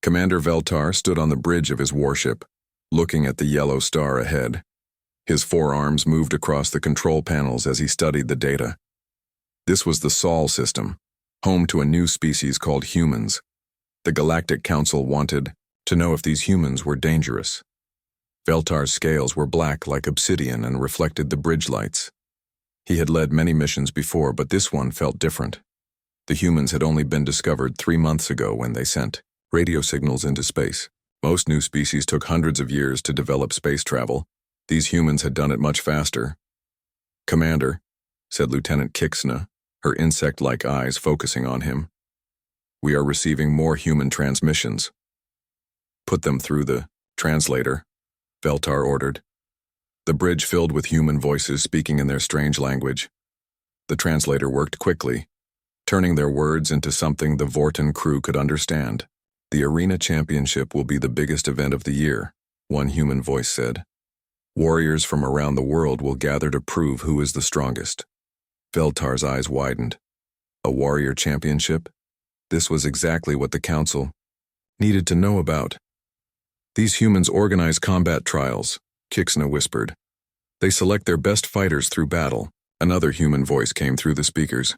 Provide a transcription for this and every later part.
Commander Veltar stood on the bridge of his warship, looking at the yellow star ahead. His forearms moved across the control panels as he studied the data. This was the Sol system, home to a new species called humans. The Galactic Council wanted to know if these humans were dangerous. Veltar's scales were black like obsidian and reflected the bridge lights. He had led many missions before, but this one felt different. The humans had only been discovered 3 months ago when they sent radio signals into space. Most new species took hundreds of years to develop space travel. These humans had done it much faster. "Commander," said Lieutenant Kixna, her insect-like eyes focusing on him, "we are receiving more human transmissions." "Put them through the translator," Veltar ordered. The bridge filled with human voices speaking in their strange language. The translator worked quickly, turning their words into something the Vorton crew could understand. "The Arena Championship will be the biggest event of the year," one human voice said. "Warriors from around the world will gather to prove who is the strongest." Veltar's eyes widened. A warrior championship? This was exactly what the Council needed to know about. "These humans organize combat trials," Kixna whispered. "They select their best fighters through battle." Another human voice came through the speakers.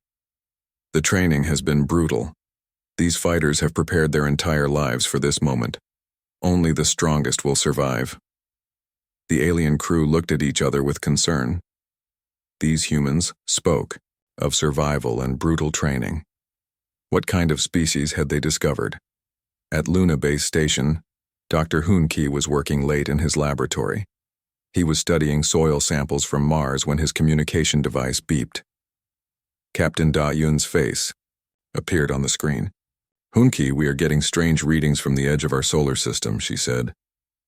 "The training has been brutal. These fighters have prepared their entire lives for this moment. Only the strongest will survive." The alien crew looked at each other with concern. These humans spoke of survival and brutal training. What kind of species had they discovered? At Luna Base Station, Dr. Hoonke was working late in his laboratory. He was studying soil samples from Mars when his communication device beeped. Captain Da-Yun's face appeared on the screen. "Hoonke, we are getting strange readings from the edge of our solar system," she said.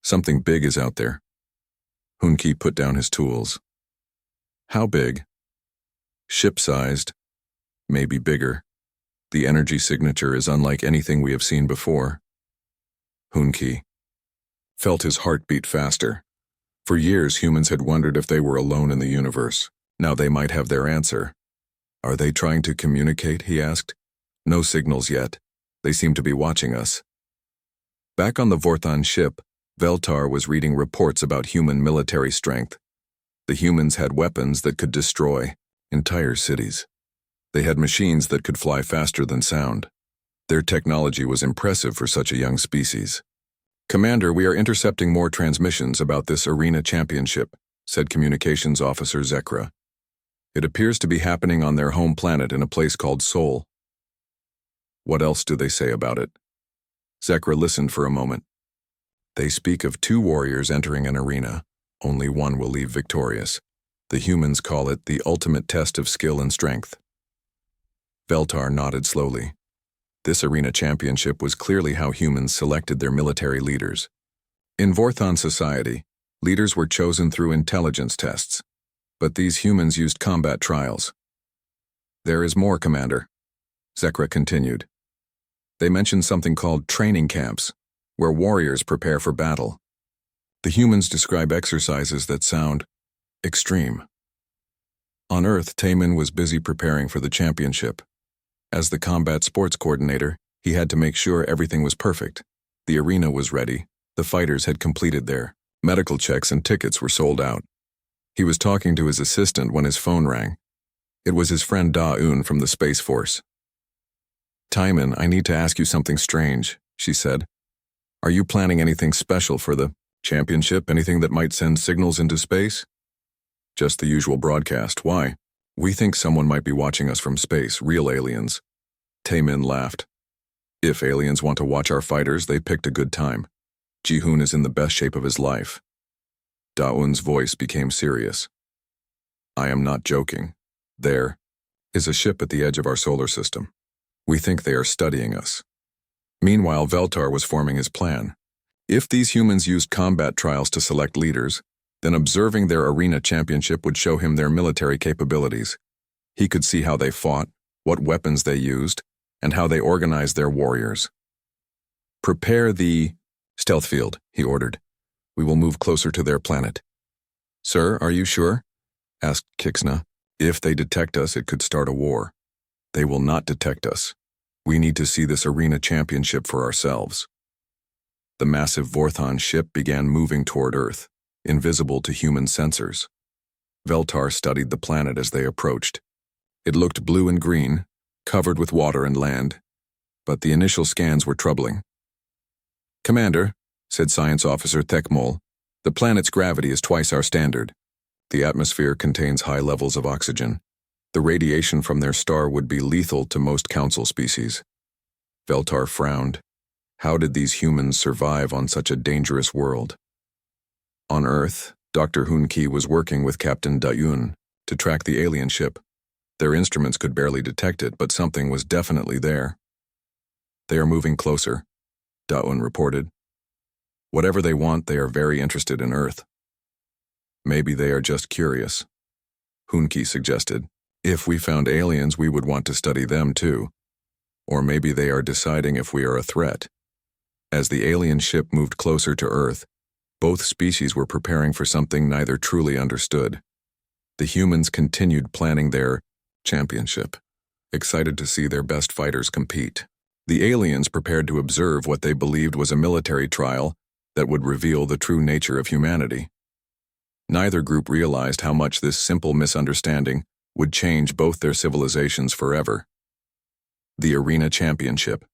"Something big is out there." Hoonke put down his tools. "How big?" "Ship-sized. Maybe bigger. The energy signature is unlike anything we have seen before." Hoonke felt his heart beat faster. For years, humans had wondered if they were alone in the universe. Now they might have their answer. "Are they trying to communicate?" he asked. "No signals yet. They seem to be watching us." Back on the Vorthon ship, Veltar was reading reports about human military strength. The humans had weapons that could destroy entire cities. They had machines that could fly faster than sound. Their technology was impressive for such a young species. "Commander, we are intercepting more transmissions about this Arena Championship," said Communications Officer Zekra. "It appears to be happening on their home planet in a place called Sol." "What else do they say about it?" Zekra listened for a moment. "They speak of 2 warriors entering an arena. Only one will leave victorious. The humans call it the ultimate test of skill and strength." Veltar nodded slowly. This Arena Championship was clearly how humans selected their military leaders. In Vorthon society, leaders were chosen through intelligence tests, but these humans used combat trials. "There is more, Commander," Zekra continued. "They mentioned something called training camps, where warriors prepare for battle. The humans describe exercises that sound extreme." On Earth, Taman was busy preparing for the championship. As the combat sports coordinator, he had to make sure everything was perfect. The arena was ready. The fighters had completed their medical checks and tickets were sold out. He was talking to his assistant when his phone rang. It was his friend Da-Un from the Space Force. "Timon, I need to ask you something strange," she said. "Are you planning anything special for the championship? Anything that might send signals into space?" "Just the usual broadcast. Why?" "We think someone might be watching us from space, real aliens." Taemin laughed. "If aliens want to watch our fighters, they picked a good time. Ji-Hoon is in the best shape of his life." Da-Un's voice became serious. "I am not joking. There is a ship at the edge of our solar system. We think they are studying us." Meanwhile, Veltar was forming his plan. If these humans used combat trials to select leaders, then observing their arena championship would show him their military capabilities. He could see how they fought, what weapons they used, and how they organized their warriors. "Prepare the stealth field," he ordered. "We will move closer to their planet." "Sir, are you sure?" asked Kixna. "If they detect us, it could start a war." "They will not detect us. We need to see this arena championship for ourselves." The massive Vorthon ship began moving toward Earth, invisible to human sensors. Veltar studied the planet as they approached. It looked blue and green, covered with water and land, but the initial scans were troubling. "Commander," said Science Officer Thekmol, "the planet's gravity is twice our standard. The atmosphere contains high levels of oxygen. The radiation from their star would be lethal to most Council species." Veltar frowned. How did these humans survive on such a dangerous world? On Earth, Dr. Hunki was working with Captain Dayun to track the alien ship. Their instruments could barely detect it, but something was definitely there. "They are moving closer," Dayun reported. "Whatever they want, they are very interested in Earth." "Maybe they are just curious," Hunki suggested. "If we found aliens, we would want to study them too. Or maybe they are deciding if we are a threat." As the alien ship moved closer to Earth, both species were preparing for something neither truly understood. The humans continued planning their championship, excited to see their best fighters compete. The aliens prepared to observe what they believed was a military trial that would reveal the true nature of humanity. Neither group realized how much this simple misunderstanding would change both their civilizations forever. The Arena Championship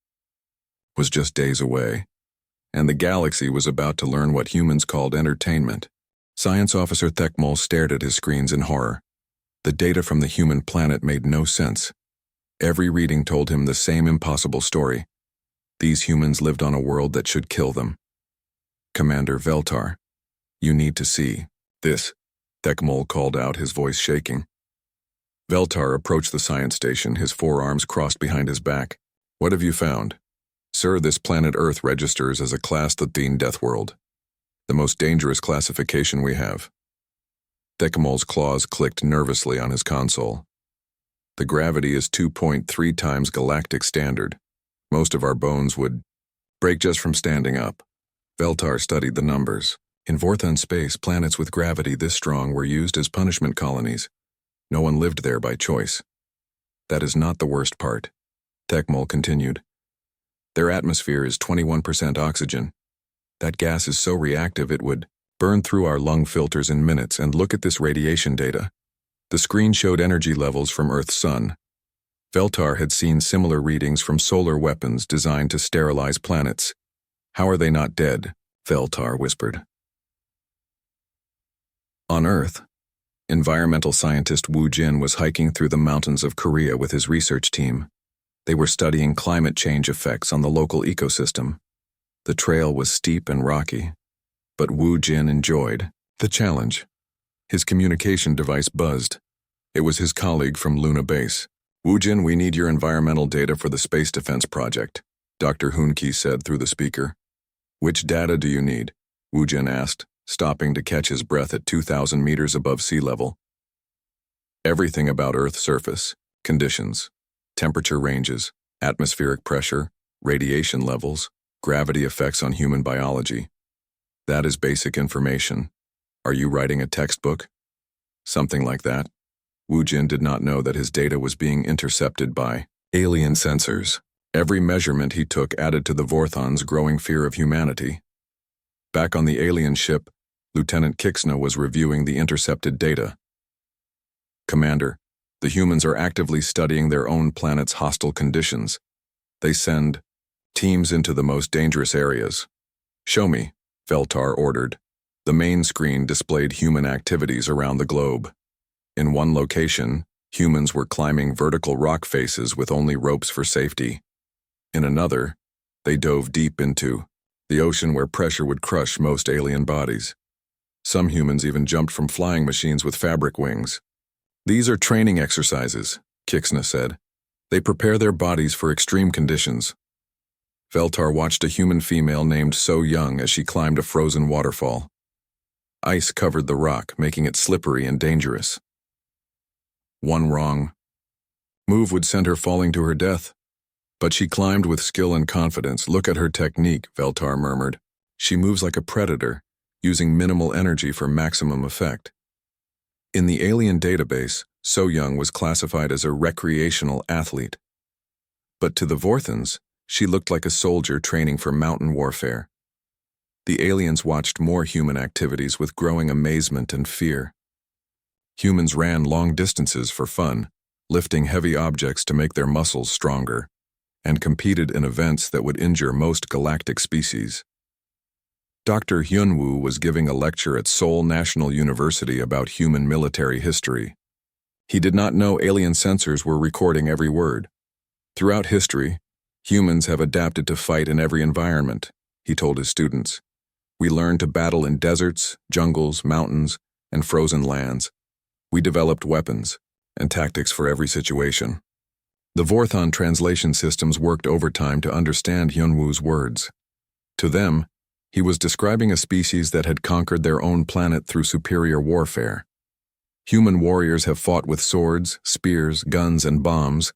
was just days away, and the galaxy was about to learn what humans called entertainment. Science Officer Thekmol stared at his screens in horror. The data from the human planet made no sense. Every reading told him the same impossible story. These humans lived on a world that should kill them. "Commander Veltar, you need to see this," Thekmol called out, his voice shaking. Veltar approached the science station, his forearms crossed behind his back. "What have you found?" "Sir, this planet Earth registers as a Class 13 death world. The most dangerous classification we have." Thekmol's claws clicked nervously on his console. "The gravity is 2.3 times galactic standard. Most of our bones would break just from standing up." Veltar studied the numbers. In Vorthon space, planets with gravity this strong were used as punishment colonies. No one lived there by choice. "That is not the worst part," Thekmol continued. "Their atmosphere is 21% oxygen. That gas is so reactive it would burn through our lung filters in minutes. And look at this radiation data." The screen showed energy levels from Earth's sun. Veltar had seen similar readings from solar weapons designed to sterilize planets. "How are they not dead?" Veltar whispered. On Earth, environmental scientist Wu Jin was hiking through the mountains of Korea with his research team. They were studying climate change effects on the local ecosystem. The trail was steep and rocky, but Wu Jin enjoyed the challenge. His communication device buzzed. It was his colleague from Luna Base. "Wu Jin, we need your environmental data for the Space Defense Project," Dr. Hunki said through the speaker. "Which data do you need?" Wu Jin asked, stopping to catch his breath at 2,000 meters above sea level. "Everything about Earth's surface, conditions, temperature ranges, atmospheric pressure, radiation levels, gravity effects on human biology. That is basic information. Are you writing a textbook?" "Something like that." Wu Jin did not know that his data was being intercepted by alien sensors. Every measurement he took added to the Vorthon's growing fear of humanity. Back on the alien ship, Lieutenant Kixna was reviewing the intercepted data. "Commander, the humans are actively studying their own planet's hostile conditions. They send teams into the most dangerous areas." "Show me," Veltar ordered. The main screen displayed human activities around the globe. In one location, humans were climbing vertical rock faces with only ropes for safety. In another, they dove deep into the ocean where pressure would crush most alien bodies. Some humans even jumped from flying machines with fabric wings. "These are training exercises," Kixna said. "They prepare their bodies for extreme conditions." Veltar watched a human female named So Young as she climbed a frozen waterfall. Ice covered the rock, making it slippery and dangerous. One wrong move would send her falling to her death. But she climbed with skill and confidence. "Look at her technique," Veltar murmured. "She moves like a predator, using minimal energy for maximum effect." In the alien database, So Young was classified as a recreational athlete. But to the Vorthons, she looked like a soldier training for mountain warfare. The aliens watched more human activities with growing amazement and fear. Humans ran long distances for fun, lifting heavy objects to make their muscles stronger, and competed in events that would injure most galactic species. Dr. Hyunwoo was giving a lecture at Seoul National University about human military history. He did not know alien sensors were recording every word. Throughout history, humans have adapted to fight in every environment, he told his students. We learned to battle in deserts, jungles, mountains, and frozen lands. We developed weapons and tactics for every situation. The Vorthon translation systems worked overtime to understand Hyunwoo's words. To them, he was describing a species that had conquered their own planet through superior warfare. Human warriors have fought with swords, spears, guns, and bombs,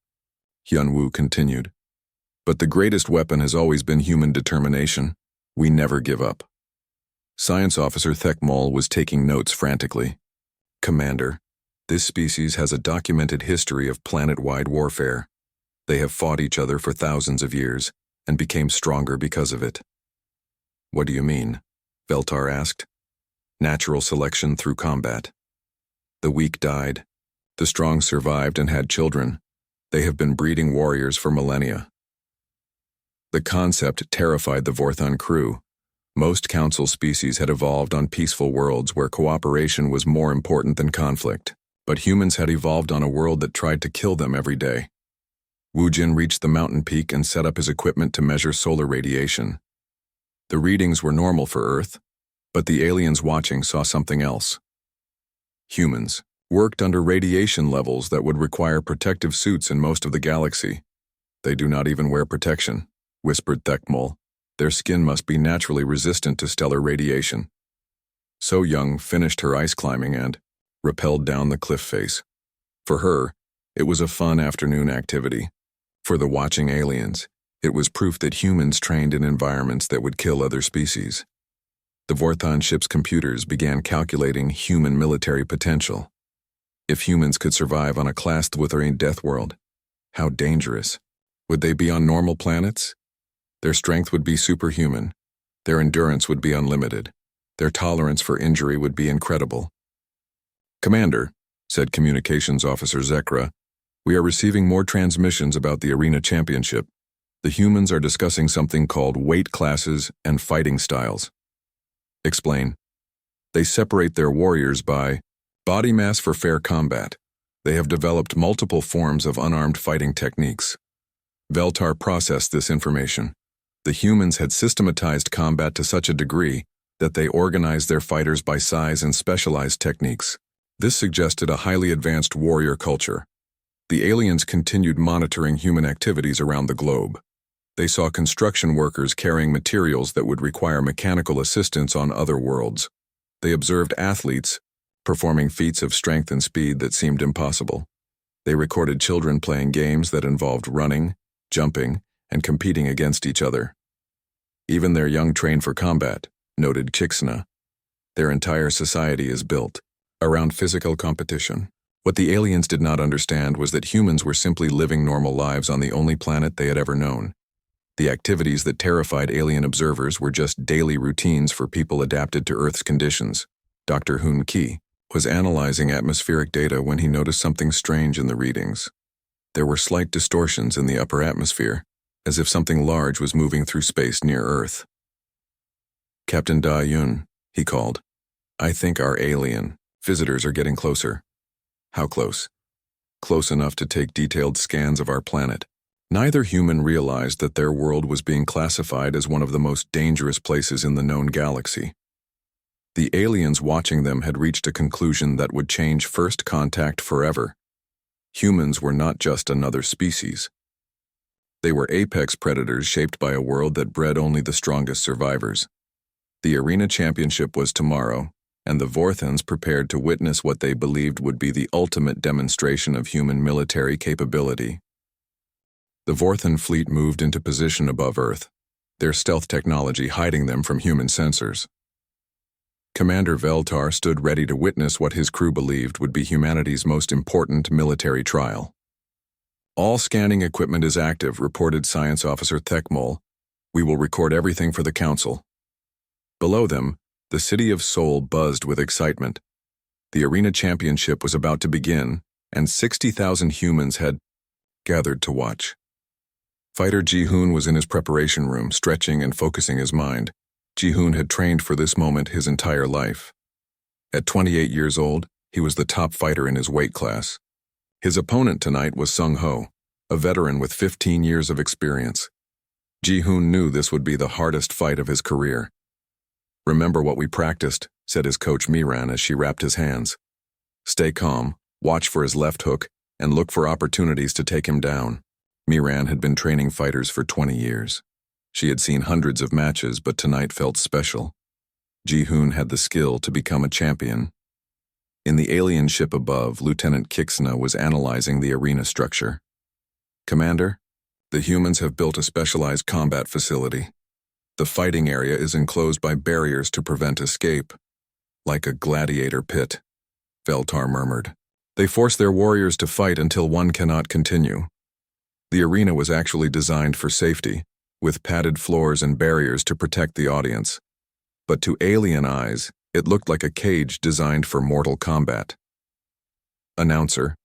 Hyunwoo continued. But the greatest weapon has always been human determination. We never give up. Science Officer Thekmol was taking notes frantically. Commander, this species has a documented history of planet-wide warfare. They have fought each other for thousands of years and became stronger because of it. What do you mean? Veltar asked. Natural selection through combat. The weak died. The strong survived and had children. They have been breeding warriors for millennia. The concept terrified the Vorthon crew. Most council species had evolved on peaceful worlds where cooperation was more important than conflict, but humans had evolved on a world that tried to kill them every day. Woojin reached the mountain peak and set up his equipment to measure solar radiation. The readings were normal for Earth, but the aliens watching saw something else. Humans worked under radiation levels that would require protective suits in most of the galaxy. They do not even wear protection, whispered Thekmol. Their skin must be naturally resistant to stellar radiation. So Young finished her ice climbing and rappelled down the cliff face. For her, it was a fun afternoon activity. For the watching aliens, it was proof that humans trained in environments that would kill other species. The Vorthon ship's computers began calculating human military potential. If humans could survive on a class with or a death world, how dangerous. Would they be on normal planets? Their strength would be superhuman. Their endurance would be unlimited. Their tolerance for injury would be incredible. Commander, said Communications Officer Zekra, we are receiving more transmissions about the Arena Championship. The humans are discussing something called weight classes and fighting styles. Explain. They separate their warriors by body mass for fair combat. They have developed multiple forms of unarmed fighting techniques. Veltar processed this information. The humans had systematized combat to such a degree that they organized their fighters by size and specialized techniques. This suggested a highly advanced warrior culture. The aliens continued monitoring human activities around the globe. They saw construction workers carrying materials that would require mechanical assistance on other worlds. They observed athletes performing feats of strength and speed that seemed impossible. They recorded children playing games that involved running, jumping, and competing against each other. Even their young train for combat, noted Chixna. Their entire society is built around physical competition. What the aliens did not understand was that humans were simply living normal lives on the only planet they had ever known. The activities that terrified alien observers were just daily routines for people adapted to Earth's conditions. Dr. Hoon Ki was analyzing atmospheric data when he noticed something strange in the readings. There were slight distortions in the upper atmosphere, as if something large was moving through space near Earth. Captain Da Yun, he called. I think our alien visitors are getting closer. How close? Close enough to take detailed scans of our planet. Neither human realized that their world was being classified as one of the most dangerous places in the known galaxy. The aliens watching them had reached a conclusion that would change first contact forever. Humans were not just another species. They were apex predators shaped by a world that bred only the strongest survivors. The Arena Championship was tomorrow, and the Vorthons prepared to witness what they believed would be the ultimate demonstration of human military capability. The Vorthon fleet moved into position above Earth, their stealth technology hiding them from human sensors. Commander Veltar stood ready to witness what his crew believed would be humanity's most important military trial. All scanning equipment is active, reported Science Officer Thekmol. We will record everything for the Council. Below them, the city of Seoul buzzed with excitement. The arena championship was about to begin, and 60,000 humans had gathered to watch. Fighter Ji-hoon was in his preparation room, stretching and focusing his mind. Ji-hoon had trained for this moment his entire life. At 28 years old, he was the top fighter in his weight class. His opponent tonight was Sung-ho, a veteran with 15 years of experience. Ji-hoon knew this would be the hardest fight of his career. "Remember what we practiced," said his coach Miran as she wrapped his hands. "Stay calm, watch for his left hook, and look for opportunities to take him down." Miran had been training fighters for 20 years. She had seen hundreds of matches, but tonight felt special. Ji-hoon had the skill to become a champion. In the alien ship above, Lieutenant Kixna was analyzing the arena structure. "Commander, the humans have built a specialized combat facility. The fighting area is enclosed by barriers to prevent escape. Like a gladiator pit," Veltar murmured. "They force their warriors to fight until one cannot continue." The arena was actually designed for safety, with padded floors and barriers to protect the audience. But to alien eyes, it looked like a cage designed for mortal combat. "Announcer."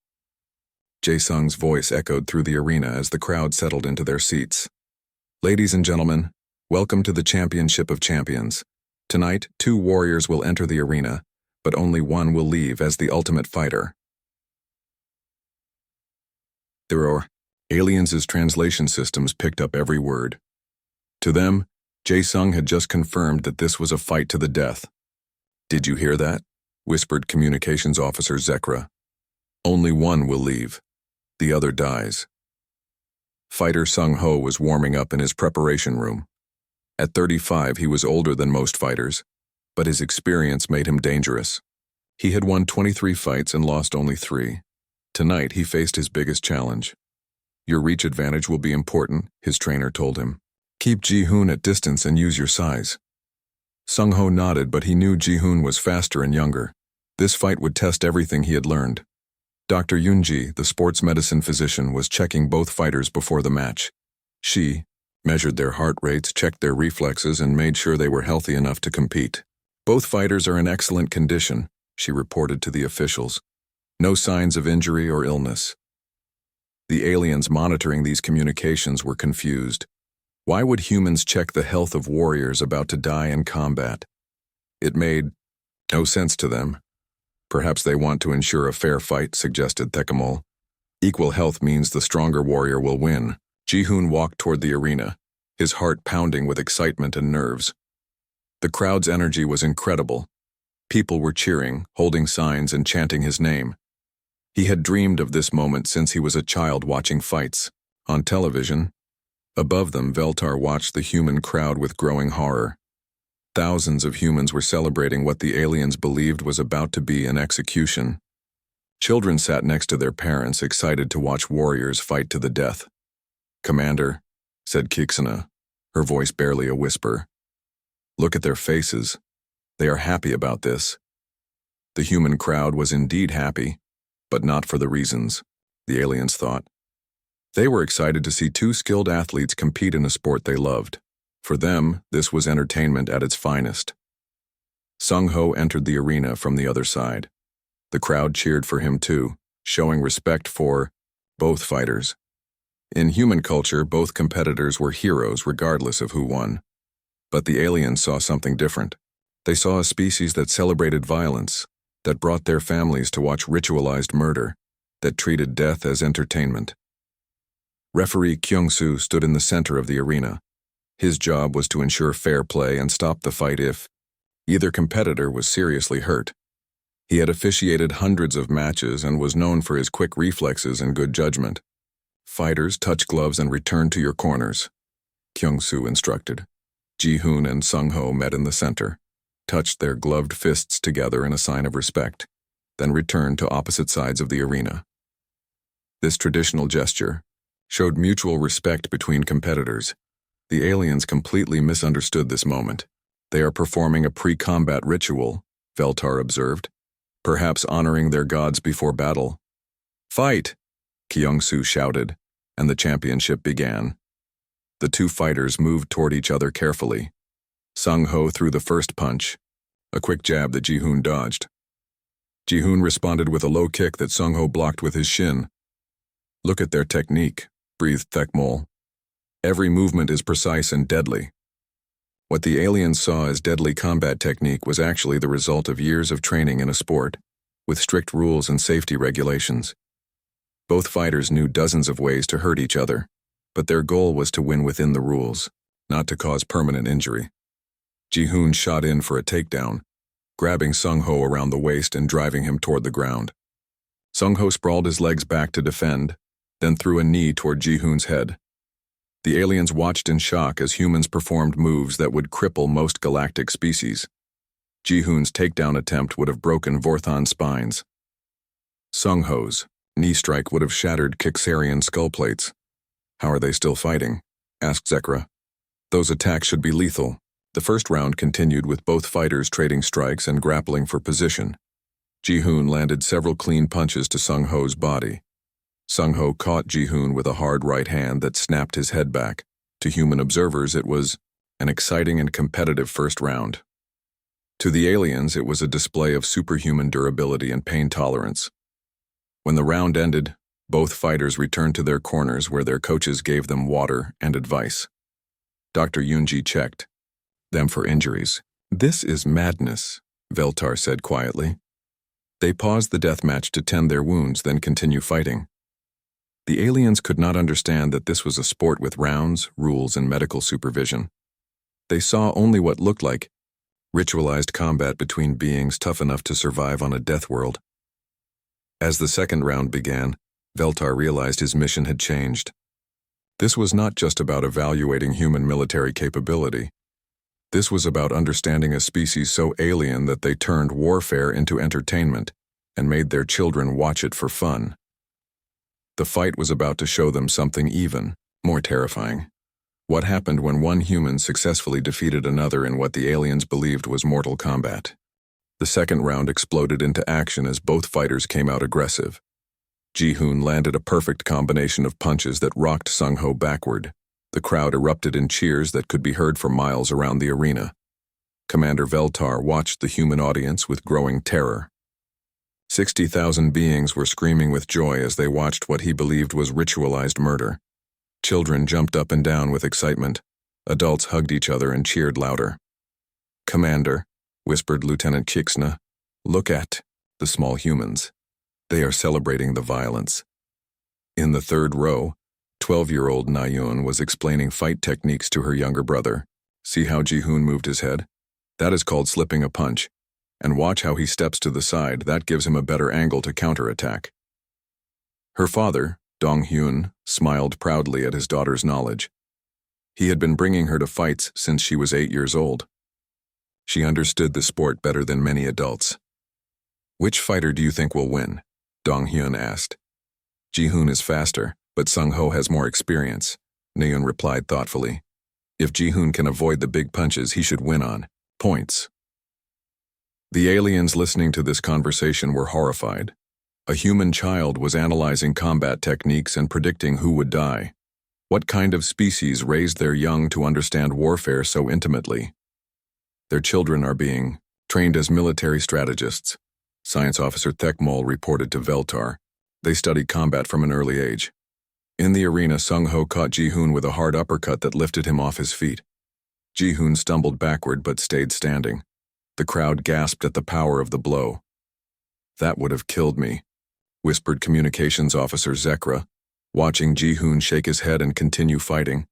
Jae-sung's voice echoed through the arena as the crowd settled into their seats. "Ladies and gentlemen, welcome to the Championship of Champions. Tonight, 2 warriors will enter the arena, but only one will leave as the ultimate fighter." There are aliens' translation systems picked up every word. To them, Jae-sung had just confirmed that this was a fight to the death. "Did you hear that?" whispered Communications Officer Zekra. "Only one will leave. The other dies." Fighter Sung-ho was warming up in his preparation room. At 35, he was older than most fighters, but his experience made him dangerous. He had won 23 fights and lost only 3. Tonight, he faced his biggest challenge. "Your reach advantage will be important," his trainer told him. "Keep Ji-hoon at distance and use your size." Sung-ho nodded, but he knew Ji-hoon was faster and younger. This fight would test everything he had learned. Dr. Yoon-ji, the sports medicine physician, was checking both fighters before the match. She measured their heart rates, checked their reflexes, and made sure they were healthy enough to compete. "Both fighters are in excellent condition," she reported to the officials. "No signs of injury or illness." The aliens monitoring these communications were confused. Why would humans check the health of warriors about to die in combat? It made no sense to them. "Perhaps they want to ensure a fair fight," suggested Thekamol. "Equal health means the stronger warrior will win." Ji-hoon walked toward the arena, his heart pounding with excitement and nerves. The crowd's energy was incredible. People were cheering, holding signs, and chanting his name. He had dreamed of this moment since he was a child watching fights on television. Above them, Veltar watched the human crowd with growing horror. Thousands of humans were celebrating what the aliens believed was about to be an execution. Children sat next to their parents, excited to watch warriors fight to the death. "Commander," said Kixana, her voice barely a whisper. "Look at their faces. They are happy about this." The human crowd was indeed happy, but not for the reasons the aliens thought. They were excited to see 2 skilled athletes compete in a sport they loved. For them, this was entertainment at its finest. Sung-ho entered the arena from the other side. The crowd cheered for him too, showing respect for both fighters. In human culture, both competitors were heroes regardless of who won. But the aliens saw something different. They saw a species that celebrated violence, that brought their families to watch ritualized murder, that treated death as entertainment. Referee Kyung-soo stood in the center of the arena. His job was to ensure fair play and stop the fight if either competitor was seriously hurt. He had officiated hundreds of matches and was known for his quick reflexes and good judgment. "Fighters, touch gloves and return to your corners," Kyung-soo instructed. Ji-hoon and Sung-ho met in the center, touched their gloved fists together in a sign of respect, then returned to opposite sides of the arena. This traditional gesture showed mutual respect between competitors. The aliens completely misunderstood this moment. "They are performing a pre-combat ritual," Veltar observed, "perhaps honoring their gods before battle." "Fight!" Kyung-soo shouted, and the championship began. The 2 fighters moved toward each other carefully. Sung-ho threw the first punch, a quick jab that Ji-hoon dodged. Ji-hoon responded with a low kick that Sung-ho blocked with his shin. "Look at their technique," breathed Thekmol. "Every movement is precise and deadly." What the aliens saw as deadly combat technique was actually the result of years of training in a sport, with strict rules and safety regulations. Both fighters knew dozens of ways to hurt each other, but their goal was to win within the rules, not to cause permanent injury. Ji-hoon shot in for a takedown, grabbing Sung-ho around the waist and driving him toward the ground. Sung-ho sprawled his legs back to defend, then threw a knee toward Ji-hoon's head. The aliens watched in shock as humans performed moves that would cripple most galactic species. Ji-hoon's takedown attempt would have broken Vorthon's spines. Sung-ho's knee strike would have shattered Kixarian skull plates. "How are they still fighting?" asked Zekra. "Those attacks should be lethal." The first round continued with both fighters trading strikes and grappling for position. Ji-hoon landed several clean punches to Sung-ho's body. Sung-ho caught Ji-hoon with a hard right hand that snapped his head back. To human observers, it was an exciting and competitive first round. To the aliens, it was a display of superhuman durability and pain tolerance. When the round ended, both fighters returned to their corners where their coaches gave them water and advice. Dr. Yoonji checked them for injuries. "This is madness," Veltar said quietly. They paused the deathmatch to tend their wounds, then continue fighting. The aliens could not understand that this was a sport with rounds, rules, and medical supervision. They saw only what looked like ritualized combat between beings tough enough to survive on a death world. As the second round began, Veltar realized his mission had changed. This was not just about evaluating human military capability. This was about understanding a species so alien that they turned warfare into entertainment and made their children watch it for fun. The fight was about to show them something even more terrifying. What happened when one human successfully defeated another in what the aliens believed was mortal combat? The second round exploded into action as both fighters came out aggressive. Ji-hoon landed a perfect combination of punches that rocked Sung-ho backward. The crowd erupted in cheers that could be heard for miles around the arena. Commander Veltar watched the human audience with growing terror. 60,000 beings were screaming with joy as they watched what he believed was ritualized murder. Children jumped up and down with excitement. Adults hugged each other and cheered louder. "Commander," whispered Lieutenant Kixna, "look at the small humans. They are celebrating the violence." In the third row, 12-year-old Nayun was explaining fight techniques to her younger brother. "See how Ji-hoon moved his head? That is called slipping a punch. And watch how he steps to the side. That gives him a better angle to counterattack." Her father, Dong-hyun, smiled proudly at his daughter's knowledge. He had been bringing her to fights since she was 8 years old. She understood the sport better than many adults. "Which fighter do you think will win?" Dong-hyun asked. "Ji-hoon is faster, but Sung-ho has more experience," Nayun replied thoughtfully. "If Ji-hoon can avoid the big punches, he should win on points." The aliens listening to this conversation were horrified. A human child was analyzing combat techniques and predicting who would die. What kind of species raised their young to understand warfare so intimately? "Their children are being trained as military strategists," Science Officer Thekmol reported to Veltar. "They study combat from an early age." In the arena, Sung-ho caught Ji-hoon with a hard uppercut that lifted him off his feet. Ji-hoon stumbled backward but stayed standing. The crowd gasped at the power of the blow. "That would have killed me," whispered Communications Officer Zekra, watching Ji-hoon shake his head and continue fighting.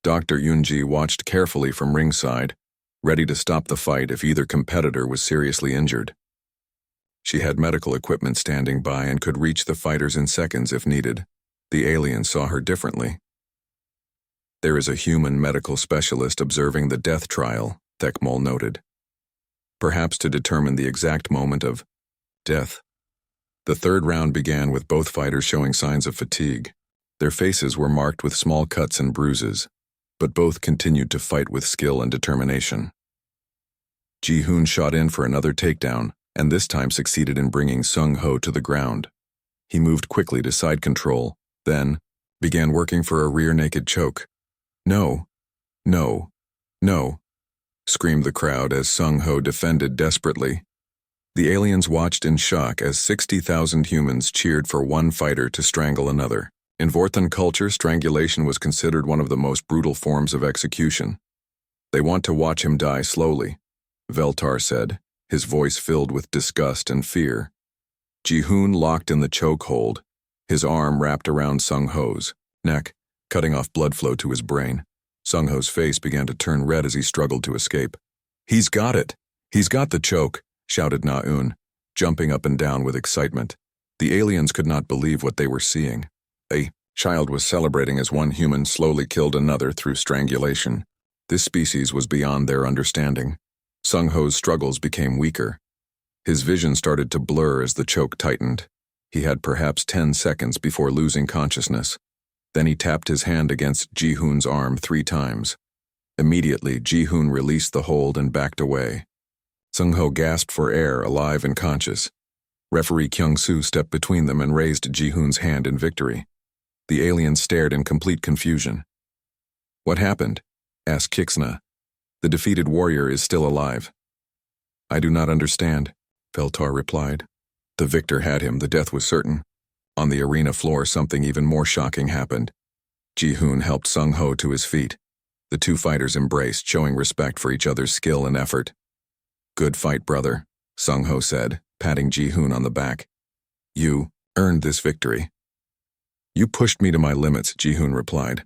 Dr. Yoonji watched carefully from ringside, ready to stop the fight if either competitor was seriously injured. She had medical equipment standing by and could reach the fighters in seconds if needed. The aliens saw her differently. "There is a human medical specialist observing the death trial," Thekmol noted. "Perhaps to determine the exact moment of death." The third round began with both fighters showing signs of fatigue. Their faces were marked with small cuts and bruises, but both continued to fight with skill and determination. Ji-hoon shot in for another takedown, and this time succeeded in bringing Sung-ho to the ground. He moved quickly to side control, then began working for a rear naked choke. "No, no, no." screamed the crowd as Sung-Ho defended desperately. The aliens watched in shock as 60,000 humans cheered for one fighter to strangle another. In Vorthon culture, strangulation was considered one of the most brutal forms of execution. "They want to watch him die slowly," Veltar said, his voice filled with disgust and fear. Ji-hoon locked in the chokehold, his arm wrapped around Sung-Ho's neck, cutting off blood flow to his brain. Sung-Ho's face began to turn red as he struggled to escape. "He's got it! He's got the choke!" shouted Na-eun, jumping up and down with excitement. The aliens could not believe what they were seeing. A child was celebrating as one human slowly killed another through strangulation. This species was beyond their understanding. Sung-Ho's struggles became weaker. His vision started to blur as the choke tightened. He had perhaps 10 seconds before losing consciousness. Then he tapped his hand against Ji-hoon's arm 3 times. Immediately, Ji-hoon released the hold and backed away. Sung-Ho gasped for air, alive and conscious. Referee Kyung-soo stepped between them and raised Ji-hoon's hand in victory. The aliens stared in complete confusion. "What happened?" asked Kixna. "The defeated warrior is still alive." "I do not understand," Veltar replied. The victor had him, the death was certain. On the arena floor, something even more shocking happened. Ji-hoon helped Sung-Ho to his feet. The 2 fighters embraced, showing respect for each other's skill and effort. "Good fight, brother," Sung-Ho said, patting Ji-hoon on the back. "You earned this victory." "You pushed me to my limits," Ji-hoon replied.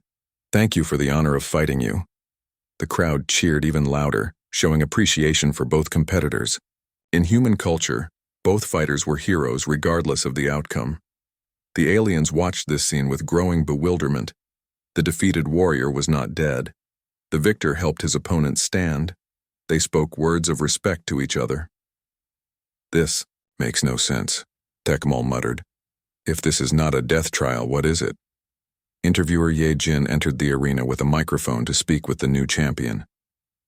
"Thank you for the honor of fighting you." The crowd cheered even louder, showing appreciation for both competitors. In human culture, both fighters were heroes regardless of the outcome. The aliens watched this scene with growing bewilderment. The defeated warrior was not dead. The victor helped his opponent stand. They spoke words of respect to each other. "This makes no sense," Tekmal muttered. "If this is not a death trial, what is it?" Interviewer Ye Jin entered the arena with a microphone to speak with the new champion.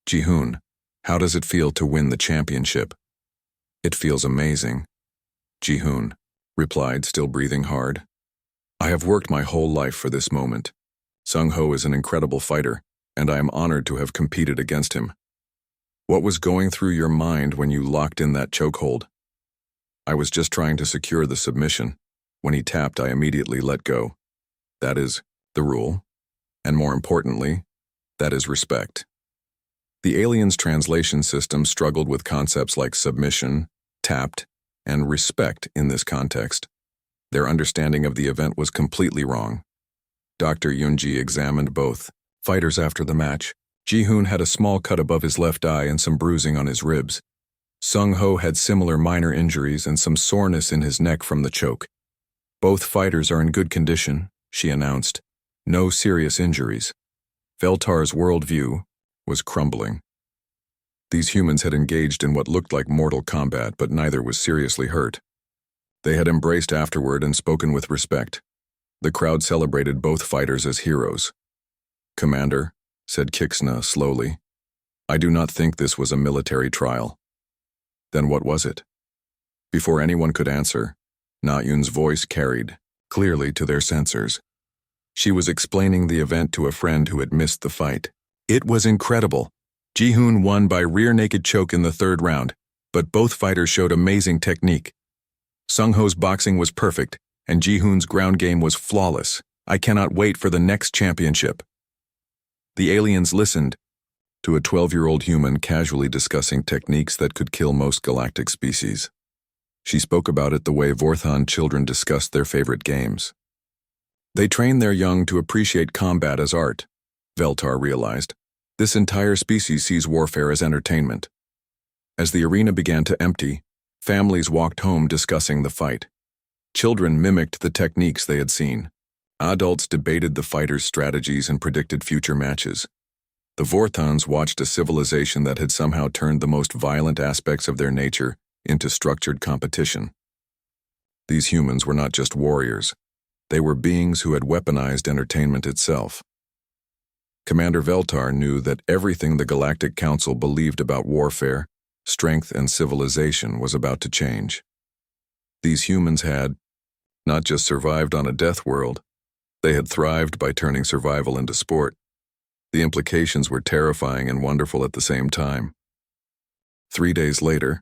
"Ji-hoon, how does it feel to win the championship?" "It feels amazing," Ji-hoon replied, still breathing hard. "I have worked my whole life for this moment. Sung-Ho is an incredible fighter, and I am honored to have competed against him." "What was going through your mind when you locked in that chokehold?" "I was just trying to secure the submission. When he tapped, I immediately let go. That is the rule. And more importantly, that is respect." The aliens' translation system struggled with concepts like submission, tapped, and respect in this context. Their understanding of the event was completely wrong. Dr. Yunji examined both fighters after the match. Ji-hoon had a small cut above his left eye and some bruising on his ribs. Sung-Ho had similar minor injuries and some soreness in his neck from the choke. "Both fighters are in good condition," she announced. "No serious injuries." Veltar's worldview was crumbling. These humans had engaged in what looked like mortal combat, but neither was seriously hurt. They had embraced afterward and spoken with respect. The crowd celebrated both fighters as heroes. "Commander," said Kixna slowly, "I do not think this was a military trial." "Then what was it?" Before anyone could answer, Na-eun's voice carried clearly to their sensors. She was explaining the event to a friend who had missed the fight. "It was incredible. Ji-hoon won by rear naked choke in the 3rd round, but both fighters showed amazing technique. Sung-Ho's boxing was perfect, and Ji-hoon's ground game was flawless. I cannot wait for the next championship." The aliens listened to a 12-year-old human casually discussing techniques that could kill most galactic species. She spoke about it the way Vorthon children discussed their favorite games. They train their young to appreciate combat as art, Veltar realized. This entire species sees warfare as entertainment. As the arena began to empty, families walked home discussing the fight. Children mimicked the techniques they had seen. Adults debated the fighters' strategies and predicted future matches. The Vorthons watched a civilization that had somehow turned the most violent aspects of their nature into structured competition. These humans were not just warriors. They were beings who had weaponized entertainment itself. Commander Veltar knew that everything the Galactic Council believed about warfare, strength, and civilization was about to change. These humans had not just survived on a death world, they had thrived by turning survival into sport. The implications were terrifying and wonderful at the same time. 3 days later,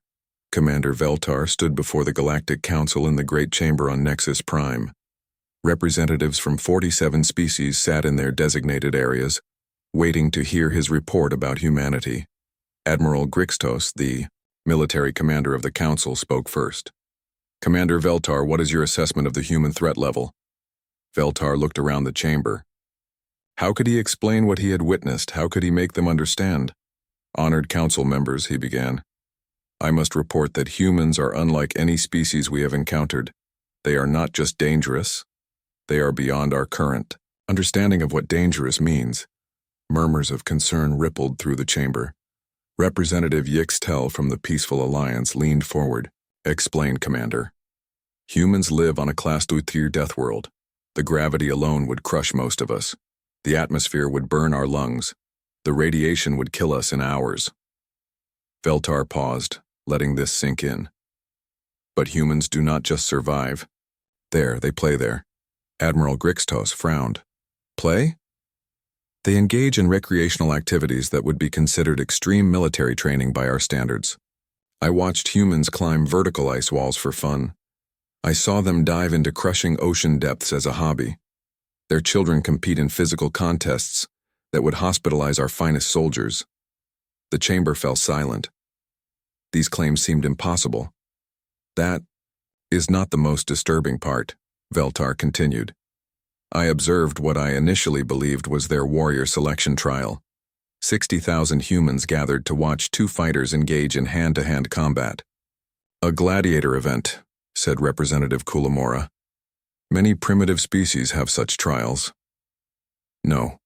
Commander Veltar stood before the Galactic Council in the Great Chamber on Nexus Prime. Representatives from 47 species sat in their designated areas, waiting to hear his report about humanity. Admiral Grixtos, the military commander of the Council, spoke first. "Commander Veltar, what is your assessment of the human threat level?" Veltar looked around the chamber. How could he explain what he had witnessed? How could he make them understand? "Honored Council members," he began, "I must report that humans are unlike any species we have encountered. They are not just dangerous, they are beyond our current understanding of what dangerous means." Murmurs of concern rippled through the chamber. Representative Yixtel from the Peaceful Alliance leaned forward. "Explain, Commander." "Humans live on a Class 2 death world. The gravity alone would crush most of us. The atmosphere would burn our lungs. The radiation would kill us in hours." Veltar paused, letting this sink in. "But humans do not just survive. They play there." Admiral Grixtos frowned. "Play?" "They engage in recreational activities that would be considered extreme military training by our standards. I watched humans climb vertical ice walls for fun. I saw them dive into crushing ocean depths as a hobby. Their children compete in physical contests that would hospitalize our finest soldiers." The chamber fell silent. These claims seemed impossible. "That is not the most disturbing part," Veltar continued. "I observed what I initially believed was their warrior selection trial. 60,000 humans gathered to watch 2 fighters engage in hand-to-hand combat. A gladiator event," said Representative Kulamora. "Many primitive species have such trials." "No."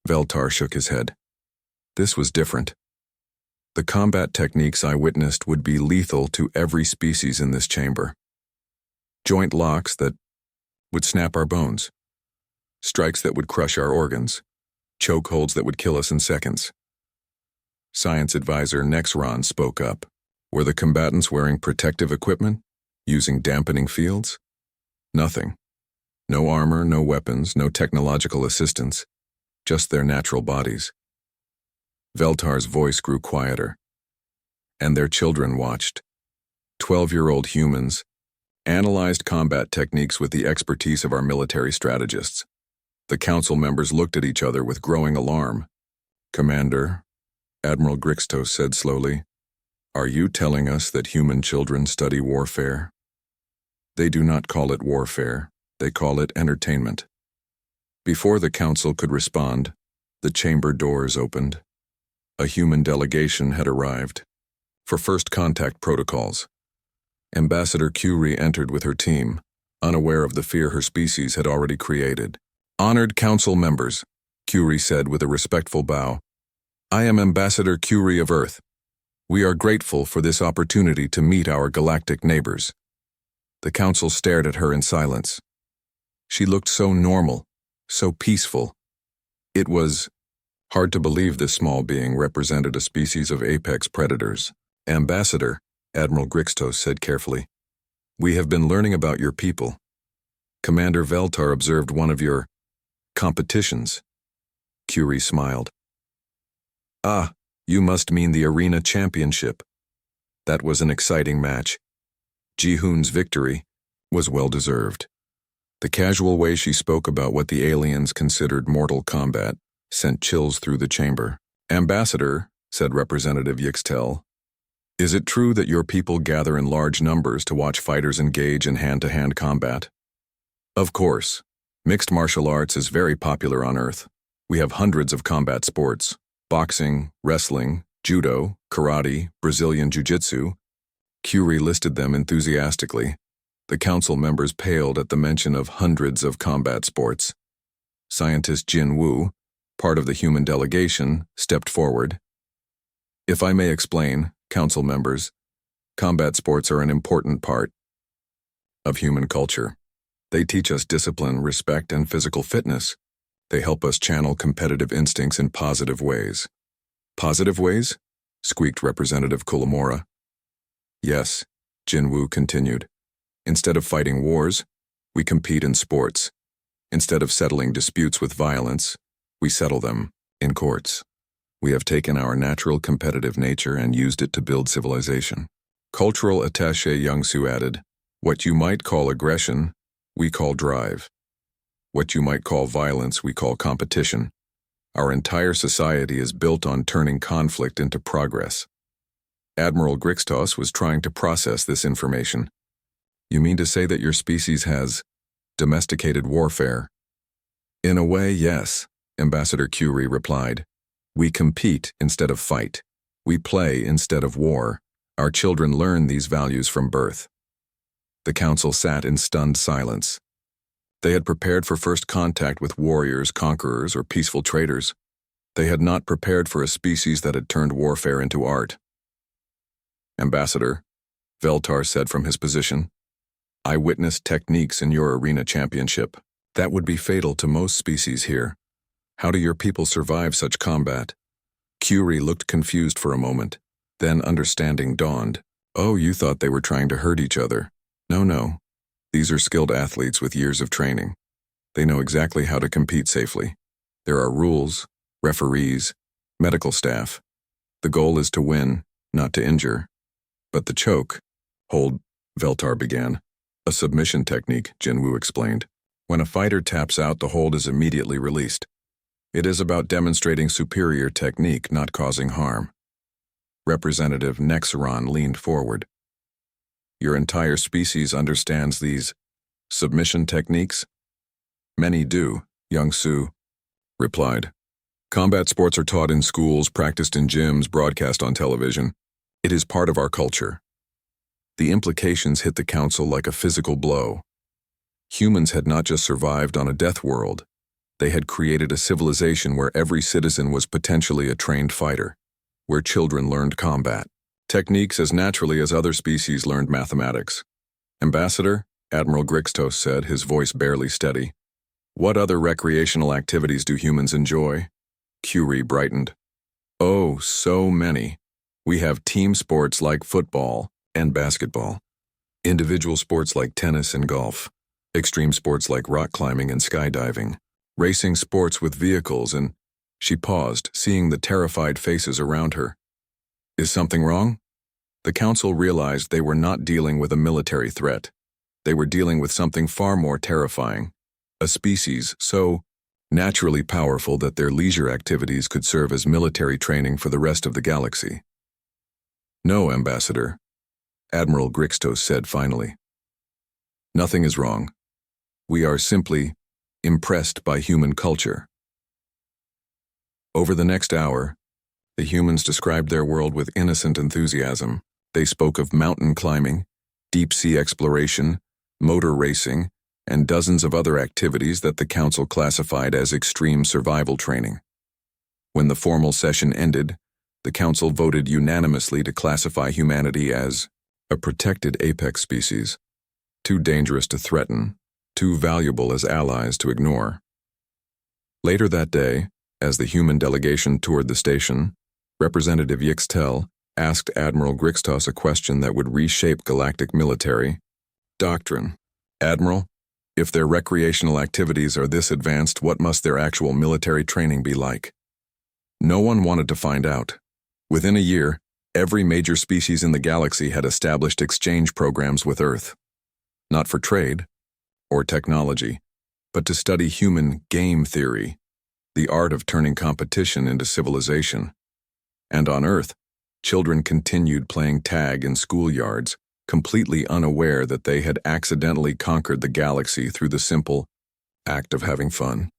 Veltar shook his head. "This was different. The combat techniques I witnessed would be lethal to every species in this chamber. Joint locks that would snap our bones. Strikes that would crush our organs. Chokeholds that would kill us in seconds." Science advisor Nexron spoke up. "Were the combatants wearing protective equipment? Using dampening fields?" "Nothing. No armor, no weapons, no technological assistance. Just their natural bodies." Veltar's voice grew quieter. "And their children watched. 12-year-old humans analyzed combat techniques with the expertise of our military strategists." The council members looked at each other with growing alarm. "Commander," Admiral Grixtos said slowly, "are you telling us that human children study warfare?" "They do not call it warfare. They call it entertainment." Before the council could respond, the chamber doors opened. A human delegation had arrived. For first contact protocols, Ambassador Curie entered with her team, unaware of the fear her species had already created. "Honored council members," Curie said with a respectful bow, "I am Ambassador Curie of Earth. We are grateful for this opportunity to meet our galactic neighbors." The council stared at her in silence. She looked so normal, so peaceful. It was hard to believe this small being represented a species of apex predators. "Ambassador," Admiral Grixtos said carefully, "we have been learning about your people. Commander Veltar observed one of your competitions." Curie smiled. "Ah, you must mean the Arena Championship. That was an exciting match. Jihoon's victory was well-deserved." The casual way she spoke about what the aliens considered mortal combat sent chills through the chamber. "Ambassador," said Representative Yixtel, "is it true that your people gather in large numbers to watch fighters engage in hand-to-hand combat?" "Of course. Mixed martial arts is very popular on Earth. We have hundreds of combat sports: boxing, wrestling, judo, karate, Brazilian jiu-jitsu." Curie listed them enthusiastically. The council members paled at the mention of hundreds of combat sports. Scientist Jin Wu, part of the human delegation, stepped forward. "If I may explain, council members, combat sports are an important part of human culture. They teach us discipline, respect, and physical fitness. They help us channel competitive instincts in positive ways." "Positive ways?" squeaked Representative Kulamora. "Yes," Jin Wu continued. "Instead of fighting wars, we compete in sports. Instead of settling disputes with violence, we settle them. In courts, we have taken our natural competitive nature and used it to build civilization. Cultural attaché Young-Soo added, what you might call aggression, we call drive. What you might call violence, we call competition. Our entire society is built on turning conflict into progress. Admiral Grixtos was trying to process this information. You mean to say that your species has domesticated warfare? In a way, yes, Ambassador Curie replied. We compete instead of fight. We play instead of war. Our children learn these values from birth. The council sat in stunned silence. They had prepared for first contact with warriors, conquerors, or peaceful traders. They had not prepared for a species that had turned warfare into art. Ambassador, Veltar said from his position, I witnessed techniques in your arena championship. That would be fatal to most species here. How do your people survive such combat? Curie looked confused for a moment. Then understanding dawned. Oh, you thought they were trying to hurt each other. No. These are skilled athletes with years of training. They know exactly how to compete safely. There are rules, referees, medical staff. The goal is to win, not to injure. But the choke, hold, Veltar began. A submission technique, Jinwoo explained. When a fighter taps out, the hold is immediately released. It is about demonstrating superior technique, not causing harm. Representative Nexeron leaned forward. Your entire species understands these submission techniques? Many do, Young-Soo replied. Combat sports are taught in schools, practiced in gyms, broadcast on television. It is part of our culture. The implications hit the council like a physical blow. Humans had not just survived on a death world. They had created a civilization where every citizen was potentially a trained fighter, where children learned combat, techniques as naturally as other species learned mathematics. Ambassador, Admiral Grixtos said, his voice barely steady. What other recreational activities do humans enjoy? Curie brightened. Oh, so many. We have team sports like football and basketball, individual sports like tennis and golf, extreme sports like rock climbing and skydiving, racing sports with vehicles and... She paused, seeing the terrified faces around her. Is something wrong? The council realized they were not dealing with a military threat. They were dealing with something far more terrifying. A species so naturally powerful that their leisure activities could serve as military training for the rest of the galaxy. No, Ambassador, Admiral Grixtos said finally. Nothing is wrong. We are simply impressed by human culture. Over the next hour, the humans described their world with innocent enthusiasm. They spoke of mountain climbing, deep-sea exploration, motor racing, and dozens of other activities that the council classified as extreme survival training. When the formal session ended, the council voted unanimously to classify humanity as a protected apex species, too dangerous to threaten, too valuable as allies to ignore. Later that day, as the human delegation toured the station, Representative Yixtel asked Admiral Grixtos a question that would reshape galactic military doctrine. Admiral, if their recreational activities are this advanced, what must their actual military training be like? No one wanted to find out. Within a year, every major species in the galaxy had established exchange programs with Earth. Not for trade or technology, but to study human game theory, the art of turning competition into civilization. And on Earth, children continued playing tag in schoolyards, completely unaware that they had accidentally conquered the galaxy through the simple act of having fun.